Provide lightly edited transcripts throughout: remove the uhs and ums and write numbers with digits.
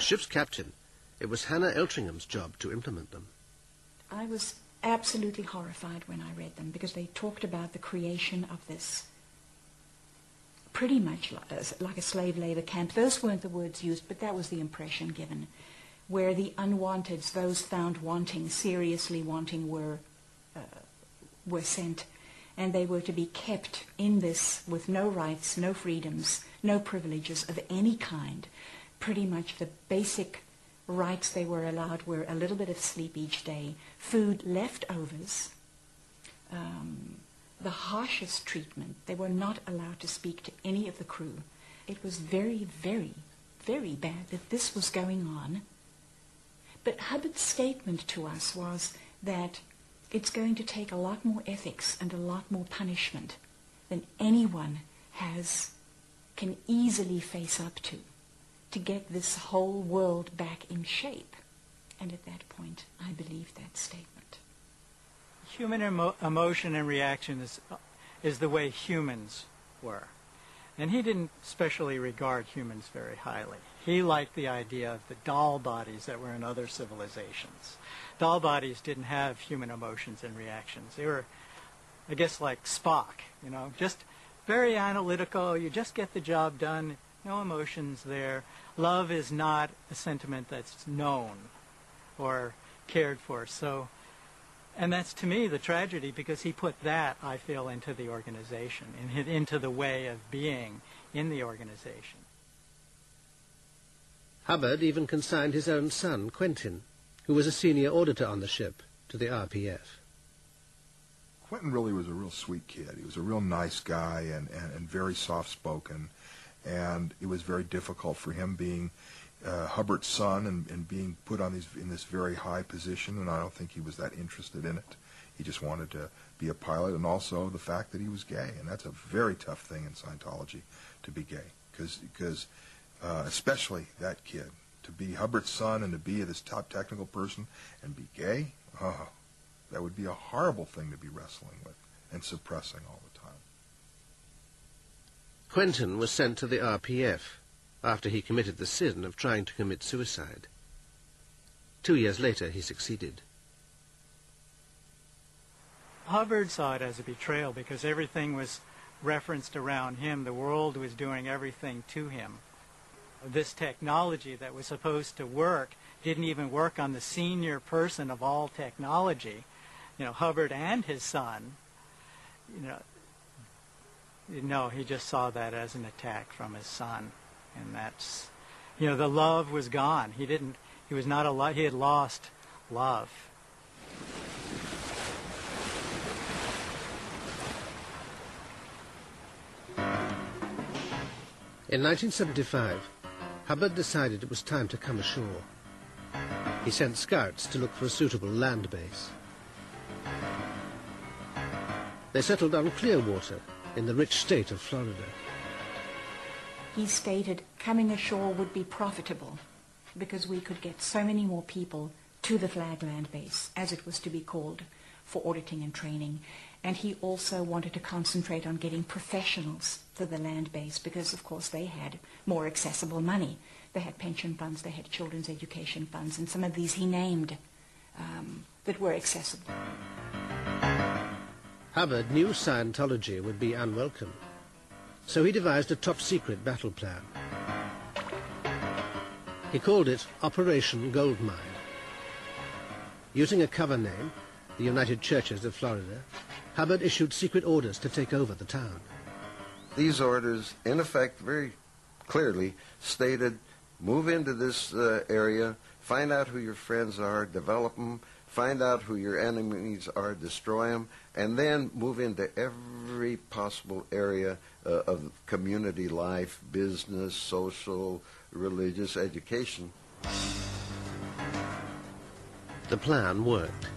Ship's captain, it was Hannah Eltringham's job to implement them. I was absolutely horrified when I read them because they talked about the creation of this pretty much like a slave labor camp. Those weren't the words used, but that was the impression given, where the unwanteds, those found wanting, seriously wanting, were sent, and they were to be kept in this with no rights, no freedoms, no privileges of any kind. Pretty much the basic rights they were allowed were a little bit of sleep each day, food, leftovers, the harshest treatment. They were not allowed to speak to any of the crew. It was very, very, very bad that this was going on. But Hubbard's statement to us was that it's going to take a lot more ethics and a lot more punishment than anyone can easily face up to get this whole world back in shape. And at that point, I believed that statement. Human emotion and reaction is the way humans were. And he didn't especially regard humans very highly. He liked the idea of the doll bodies that were in other civilizations. Doll bodies didn't have human emotions and reactions. They were, I guess, like Spock, just very analytical. You just get the job done. No emotions there. Love is not a sentiment that's known or cared for. And that's, to me, the tragedy, because he put that, I feel, into the organization, into the way of being in the organization. Hubbard even consigned his own son, Quentin, who was a senior auditor on the ship, to the RPF. Quentin really was a real sweet kid. He was a real nice guy and very soft-spoken, and it was very difficult for him being Hubbard's son and being put in this very high position, and I don't think he was that interested in it. He just wanted to be a pilot, and also the fact that he was gay, and that's a very tough thing in Scientology, to be gay, because especially that kid, to be Hubbard's son and to be this top technical person and be gay, that would be a horrible thing to be wrestling with and suppressing all the time. Quentin was sent to the RPF after he committed the sin of trying to commit suicide. 2 years later, he succeeded. Hubbard saw it as a betrayal because everything was referenced around him. The world was doing everything to him. This technology that was supposed to work didn't even work on the senior person of all technology, Hubbard and his son. No, he just saw that as an attack from his son. And that's, the love was gone. He had lost love. In 1975, Hubbard decided it was time to come ashore. He sent scouts to look for a suitable land base. They settled on Clearwater in the rich state of Florida. He stated coming ashore would be profitable because we could get so many more people to the flag land base, as it was to be called, for auditing and training. And he also wanted to concentrate on getting professionals to the land base because, of course, they had more accessible money. They had pension funds, they had children's education funds, and some of these he named that were accessible. Hubbard knew Scientology would be unwelcome, so he devised a top-secret battle plan. He called it Operation Goldmine. Using a cover name, the United Churches of Florida, Hubbard issued secret orders to take over the town. These orders, in effect, very clearly stated, move into this area, find out who your friends are, develop them, find out who your enemies are, destroy them, and then move into every possible area of community life, business, social, religious, education. The plan worked.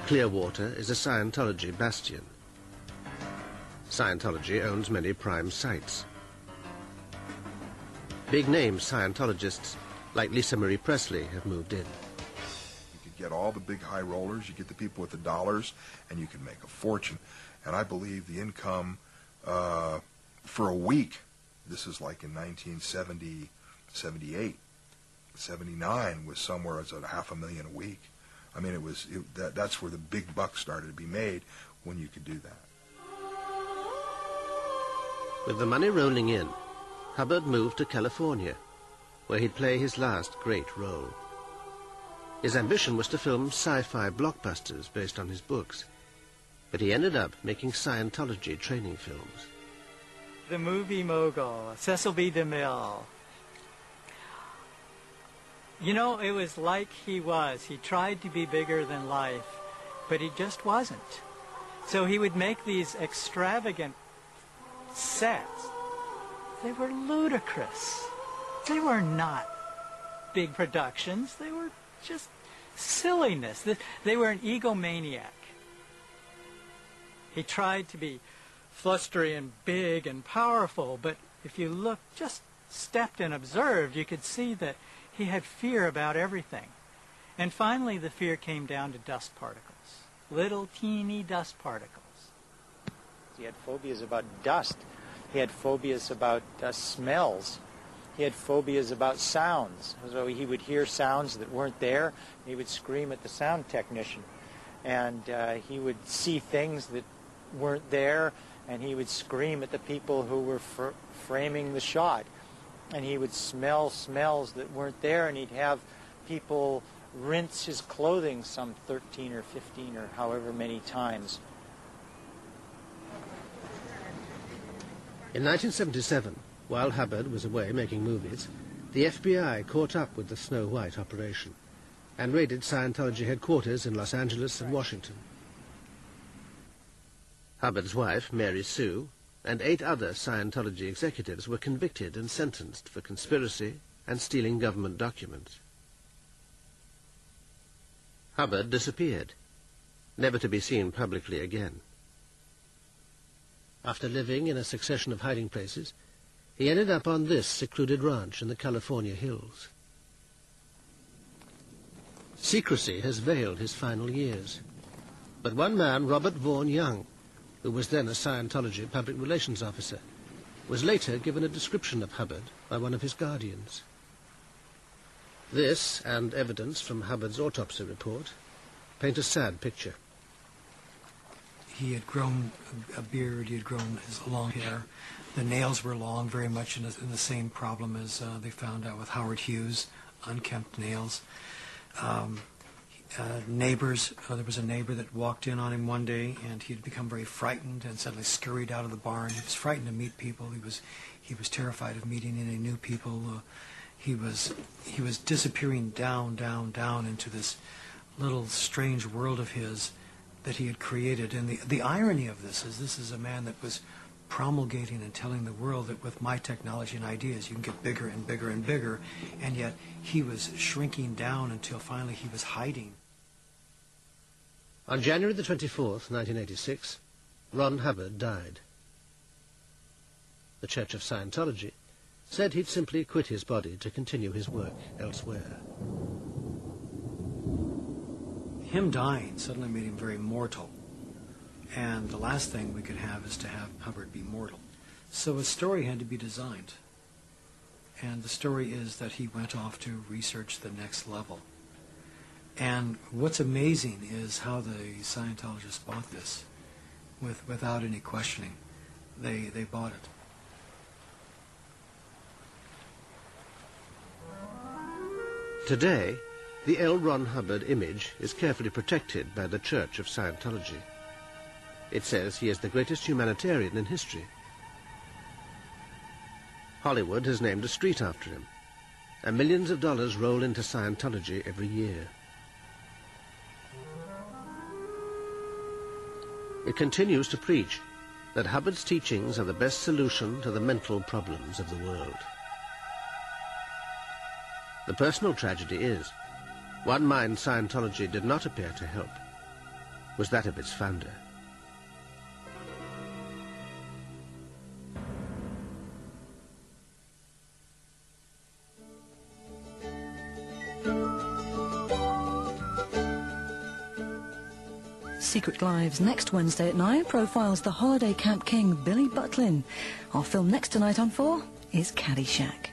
Clearwater is a Scientology bastion. Scientology owns many prime sites. Big-name Scientologists like Lisa Marie Presley have moved in. You could get all the big high rollers, you get the people with the dollars, and you can make a fortune. And I believe the income for a week, this is like in 1970, 78, 79 was somewhere as at $500,000 a week. I mean, that's where the big bucks started to be made, when you could do that. With the money rolling in, Hubbard moved to California, where he'd play his last great role. His ambition was to film sci-fi blockbusters based on his books, but he ended up making Scientology training films. The movie mogul, Cecil B. DeMille. You know, it was like he was. He tried to be bigger than life, but he just wasn't. So he would make these extravagant sets. They were ludicrous. They were not big productions. They were just silliness. They were an egomaniac. He tried to be flustery and big and powerful, but if you looked, just stepped and observed, you could see that he had fear about everything. And finally, the fear came down to dust particles, little teeny dust particles. He had phobias about dust. He had phobias about smells. He had phobias about sounds. So he would hear sounds that weren't there. He would scream at the sound technician. And he would see things that weren't there, and he would scream at the people who were framing the shot. And he would smell smells that weren't there, and he'd have people rinse his clothing some 13 or 15 or however many times. In 1977, while Hubbard was away making movies, the FBI caught up with the Snow White operation and raided Scientology headquarters in Los Angeles and Washington. Hubbard's wife, Mary Sue, and 8 other Scientology executives were convicted and sentenced for conspiracy and stealing government documents. Hubbard disappeared, never to be seen publicly again. After living in a succession of hiding places, he ended up on this secluded ranch in the California hills. Secrecy has veiled his final years, but one man, Robert Vaughan Young, who was then a Scientology public relations officer, was later given a description of Hubbard by one of his guardians. This, and evidence from Hubbard's autopsy report, paint a sad picture. He had grown a beard, he had grown his long hair. The nails were long, very much in the same problem as they found out with Howard Hughes, unkempt nails. Neighbors, there was a neighbor that walked in on him one day, and he had become very frightened and suddenly scurried out of the barn. He was frightened to meet people. He was terrified of meeting any new people. He was disappearing down into this little strange world of his that he had created. And the irony of this is a man that was promulgating and telling the world that with my technology and ideas you can get bigger and bigger and bigger, and yet he was shrinking down until finally he was hiding. On January the 24th, 1986, Ron Hubbard died. The Church of Scientology said he'd simply quit his body to continue his work elsewhere. Him dying suddenly made him very mortal. And the last thing we could have is to have Hubbard be mortal. So a story had to be designed. And the story is that he went off to research the next level. And what's amazing is how the Scientologists bought this without any questioning. They bought it. Today, the L. Ron Hubbard image is carefully protected by the Church of Scientology. It says he is the greatest humanitarian in history. Hollywood has named a street after him, and millions of dollars roll into Scientology every year. It continues to preach that Hubbard's teachings are the best solution to the mental problems of the world. The personal tragedy is, one mind Scientology did not appear to help was that of its founder. Secret Lives next Wednesday at 9 profiles the holiday camp king Billy Butlin. Our film next tonight on 4 is Caddyshack.